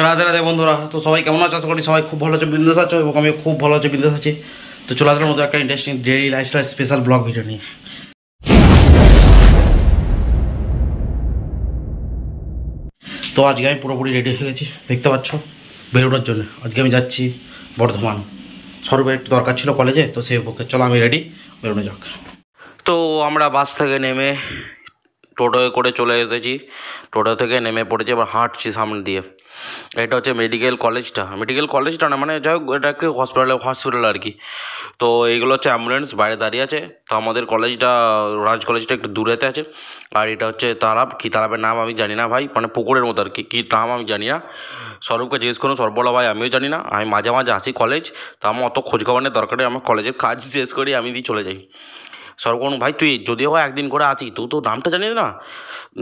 রাধে রাধে বন্ধুরা, তো সবাই কেমন আছো? আশা করি সবাই খুব ভালো আছে, বিন্দাস আছো, এবং আমি খুব ভালো আছি, বিন্দাস আছি। তো চলে আসলাম মধ্যে একটা interesting daily lifestyle special blog video নিয়ে। তো আজকে আমি পুরোপুরি রেডি হয়ে গেছি, দেখতে পাচ্ছ, বেরোনোর জন্য। আজকে আমি যাচ্ছি বর্ধমান। সর্বের একটু দরকার ছিল কলেজে, তো সেই পক্ষে চলো আমি রেডি, বেরোনো যাক। তো আমরা বাস থেকে নেমে টোটোয় করে চলে এসেছি। টোটো থেকে নেমে পড়েছি, এবার হাঁটছি সামনে দিয়ে। এটা হচ্ছে মেডিকেল কলেজটা না, মানে যাই হোক, এটা একটু হসপিটাল আর কি। তো এইগুলো হচ্ছে অ্যাম্বুলেন্স বাইরে দাঁড়িয়ে আছে। তো আমাদের কলেজটা, রাজ কলেজটা একটু দূরেতে আছে। আর এটা হচ্ছে তালাব, কী তালাবের নাম আমি জানি না ভাই, মানে পুকুরের মতো আর কি, কী নাম আমি জানি না। স্বরূপকে জিজ্ঞেস করুন, সর্ব বলা ভাই আমিও জানি না। আমি মাঝে মাঝে আসি কলেজ, তো আমার অত খোঁজখবরের দরকার নেই, আমার কলেজের কাজ শেষ করি আমি দিয়ে চলে যাই। সর্বণ ভাই তুই যদিও হয় একদিন করে আছিস, তুই তো নামটা জানিস না।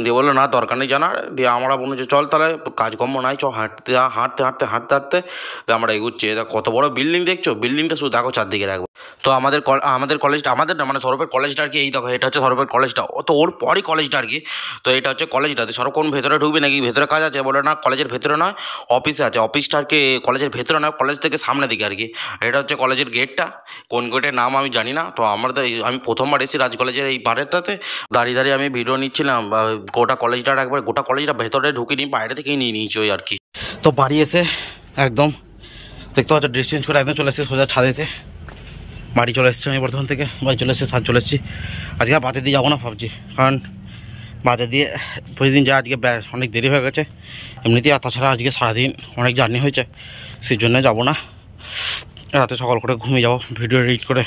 দিয়ে বললো না দরকার নেই জানার। দিয়ে আমরা বললো যে চল তাহলে, কাজকর্ম নাই, চ হাঁটতে হাঁটতে আমরা এগুচ্ছি। এটা কত বড় বিল্ডিং দেখছো, বিল্ডিংটা শুধু দেখো, চারদিকে দেখো। তো আমাদের কলেজটা, আমাদের না মানে সৌরভের কলেজটা আর কি, এই দেখো এটা হচ্ছে সৌরভের কলেজটা, তো ওর পরই কলেজটা আর কি। তো এটা হচ্ছে কলেজটা। সৌরভ কোন ভেতরে ঢুকবে নাকি, ভেতরে কাজ আছে? বলে না, কলেজের ভেতরে নয়, অফিসে আছে। অফিসটা আর কি কলেজের ভেতরে নয়, কলেজ থেকে সামনের দিকে আর কি। এটা হচ্ছে কলেজের গেটটা, কোন গেটের নাম আমি জানি না। তো আমি প্রথমবার এসেছি রাজ কলেজের এই বারেরটাতে, দাঁড়িয়ে দাঁড়িয়ে আমি ভিডিও নিচ্ছিলাম। গোটা কলেজটা ভেতরে ঢুকিনি, বাইরে থেকেই নিয়ে নিয়েছি ওই আর কি। তো বাড়ি এসে একদম দেখতে পাচ্ছ, ড্রেস চেঞ্জ করে একদম চলে এসেছি সোজা ছাদেতে। বাড়ি চলে এসেছি আমি বর্ধমান থেকে, বাড়ি চলে এসেছি, চলে এসেছি। আজকে আর বাজে দিয়ে যাবো না ভাবছি, কারণ বাজে দিয়ে প্রতিদিন যা, আজকে অনেক দেরি হয়ে গেছে এমনিতেই। আর তাছাড়া আজকে সারাদিন অনেক জার্নি হয়েছে, সেই জন্য যাবো না। রাতে সকাল করে ঘুমিয়ে যাবো, ভিডিও এডিট করে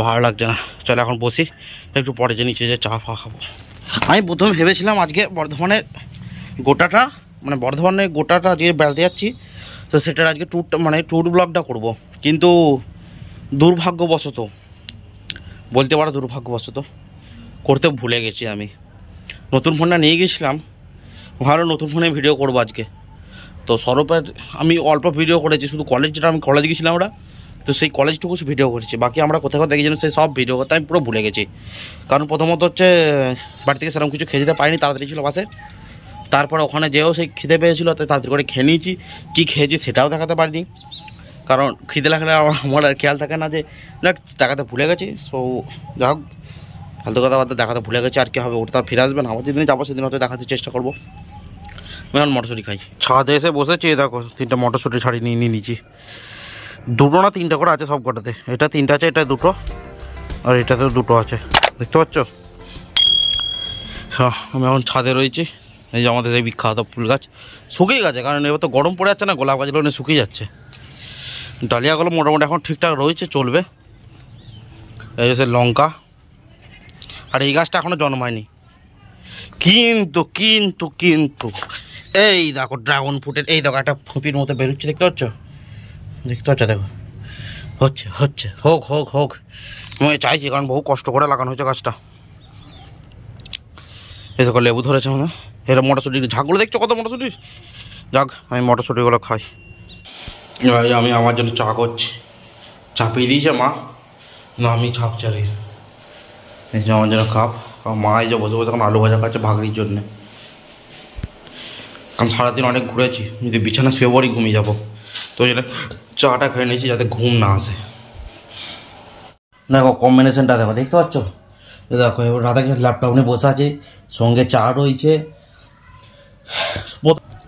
ভালো লাগছে না। চলো এখন বসি, একটু পরে যে নিচে যে চা ফা খাবো। আমি প্রথমে ভেবেছিলাম আজকে বর্ধমানে গোটাটা আজকে বেড়াতে যাচ্ছি, তো সেটার আজকে ট্যুর ব্লগটা করব। কিন্তু দুর্ভাগ্যবশত, বলতে পারো দুর্ভাগ্যবশত, করতে ভুলে গেছি। আমি নতুন ফোনটা নিয়ে গেছিলাম, ভালো নতুন ফোনে ভিডিও করবো আজকে। তো সৌরভের আমি অল্প ভিডিও করেছি, শুধু আমি কলেজ গেছিলাম ওরা, তো সেই কলেজটুকু ভিডিও করেছি। বাকি আমরা কোথাও দেখেছিলাম সেই সব ভিডিও করতে আমি পুরো ভুলে গেছি। কারণ প্রথমত হচ্ছে বাড়ি থেকে সেরকম কিছু খেয়ে যেতে পারিনি, তাড়াতাড়ি ছিল বাসে। তারপরে ওখানে যেও সেই খিদে পেয়েছিলো, তাই তাড়াতাড়ি করে খেয়ে নিয়েছি। কী খেয়েছি সেটাও দেখাতে পারিনি, কারণ খিদে লাগলে আমার আর খেয়াল থাকে না, যে দেখাতে ভুলে গেছি। সো যাই হোক, ফালতু কথা বার্তা, দেখাতে ভুলে গেছি, আর কী হবে, ওটা তার ফিরে আসবে না। আবার যেদিন যাবো সেদিন হয়তো দেখাতে চেষ্টা করবো। আমি এখন মটরশুঁটি খাই, ছাদে এসে বসেছি, দেখো 3টা মটরশুঁটি ছাড়ি নিয়ে নিয়েছি। 2টো না 3টা করে আছে সব কটাতে, এটা 3টা আছে, এটা 2টো, আর এটাতেও 2টো আছে, দেখতে পাচ্ছ। আমি এখন ছাদে রয়েছি। এই যে আমাদের এই বিখ্যাত ফুল গাছ শুকিয়ে গেছে, কারণ এবার তো গরম পড়ে যাচ্ছে না, গোলাপ গাছগুলো শুকিয়ে যাচ্ছে। ডালিয়াগুলো মোটামুটি এখন ঠিকঠাক রয়েছে, চলবে। এই যে লঙ্কা, আর এই গাছটা এখনও জন্মায়নি। কিন্তু কিন্তু কিন্তু এই দেখো ড্রাগন ফ্রুটের, এই দেখো একটা ফুপির মতো বেরোচ্ছে, দেখতে পাচ্ছ, দেখো হচ্ছে হোক। আমি চাইছি, কারণ বহু কষ্ট করে লাগানো হয়েছে গাছটা। এই দেখো লেবু ধরেছে, মানে এরা মটরশুঁটি ঝাঁকগুলো দেখছো, কত মটরশুঁটি। যাক, আমি মটরশুঁটিগুলো খাই। আমি আমার জন্য চা করছি, চাপিয়ে দিয়েছে মা, না আমি ছাপ চারি। এই যে আমার জন্য কাপ, মা এই যে বসে বসে এখন আলু ভাজা খাচ্ছে ভাগরির জন্যে। কারণ সারাদিন অনেক ঘুরেছি, যদি বিছানা শুয়ে পড়ি ঘুমিয়ে যাবো, তো ওই জন্য চাটা খেয়ে নিয়েছি যাতে ঘুম না আসে। দেখো কম্বিনেশনটা দেখো, দেখতে পাচ্ছ। দেখো এবার রাধাকে ল্যাপটপ নিয়ে বসে আছে, সঙ্গে চা রয়েছে।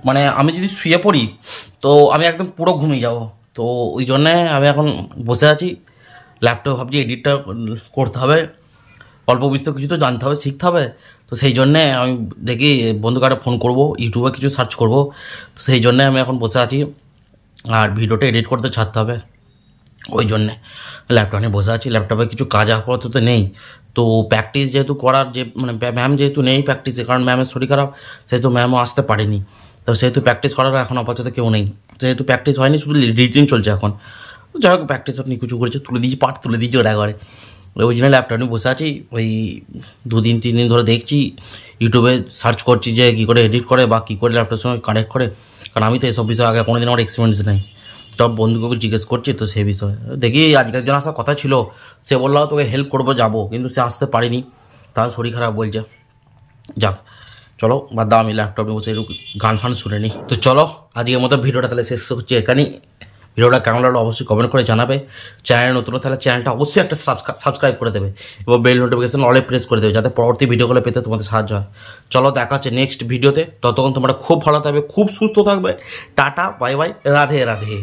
মানে আমি যদি শুয়ে পড়ি তো আমি একদম পুরো ঘুমিয়ে যাব, তো ওই জন্যে আমি এখন বসে আছি। ল্যাপটপ ভাবছি এডিটটা করতে হবে, অল্প বিস্তর কিছু তো জানতে হবে, শিখতে হবে। তো সেই জন্যে আমি দেখি বন্ধুকে ফোন করব, ইউটিউবে কিছু সার্চ করব। তো সেই জন্যে আমি এখন বসে আছি, আর ভিডিওটা এডিট করতে ছাড়তে হবে, ওই জন্যে ল্যাপটপ নিয়ে বসে আছি। ল্যাপটপে কিছু কাজ আপাতত নেই, তো প্র্যাকটিস যেহেতু করার, যে মানে ম্যাম যেহেতু নেই প্র্যাকটিসে, কারণ ম্যামের শরীর খারাপ, সেহেতু ম্যামও আসতে পারেনি। তো সেহেতু প্র্যাকটিস করার এখন আপাতত কেউ নেই, যেহেতু প্র্যাকটিস হয়নি, শুধু এডিটিং চলছে এখন। যাই হোক, প্র্যাকটিস আপনি কিছু করেছে, পার্ট তুলে দিয়েছি ওরা করে। ওই জন্য ল্যাপটপ নিয়ে বসে আছি। ওই 2-3 দিন ধরে দেখছি, ইউটিউবে সার্চ করছি যে কী করে এডিট করে বা কী করে ল্যাপটপের সঙ্গে কানেক্ট করে, কারণ আমি তো এসব বিষয়ে আগে কোনোদিন আমার এক্সপিরিয়েন্স নেই। সব বন্ধুকে জিজ্ঞেস করছি, তো সেই বিষয়ে দেখি আজকে একজন আসার কথা ছিল, সে বললো তোকে হেল্প করবো, যাবো, কিন্তু সে আসতে পারেনি, তার শরীর খারাপ বলছে। যাক, চলো বাদ দাও, আমি ল্যাপটপে বসে একটু গান ফান শুনে নিই। তো চলো আজকের মতো ভিডিওটা তাহলে শেষ হচ্ছে এখানেই। ভিডিওটা কেমন লাগলো অবশ্যই কমেন্ট করে জানাবে। চ্যানেলে নতুন তাহলে চ্যানেলটা অবশ্যই একটা সাবস্ক্রাইব করে দেবে এবং বেল নোটিফিকেশন অলে প্রেস করে দেবে, যাতে পরবর্তী ভিডিওগুলো পেতে তোমাদের সাহায্য হয়। চলো দেখা হচ্ছে নেক্সট ভিডিওতে, ততক্ষণ তোমরা খুব ভালো থাকবে, খুব সুস্থ থাকবে। Tata, bye bye, Radhe Radhe.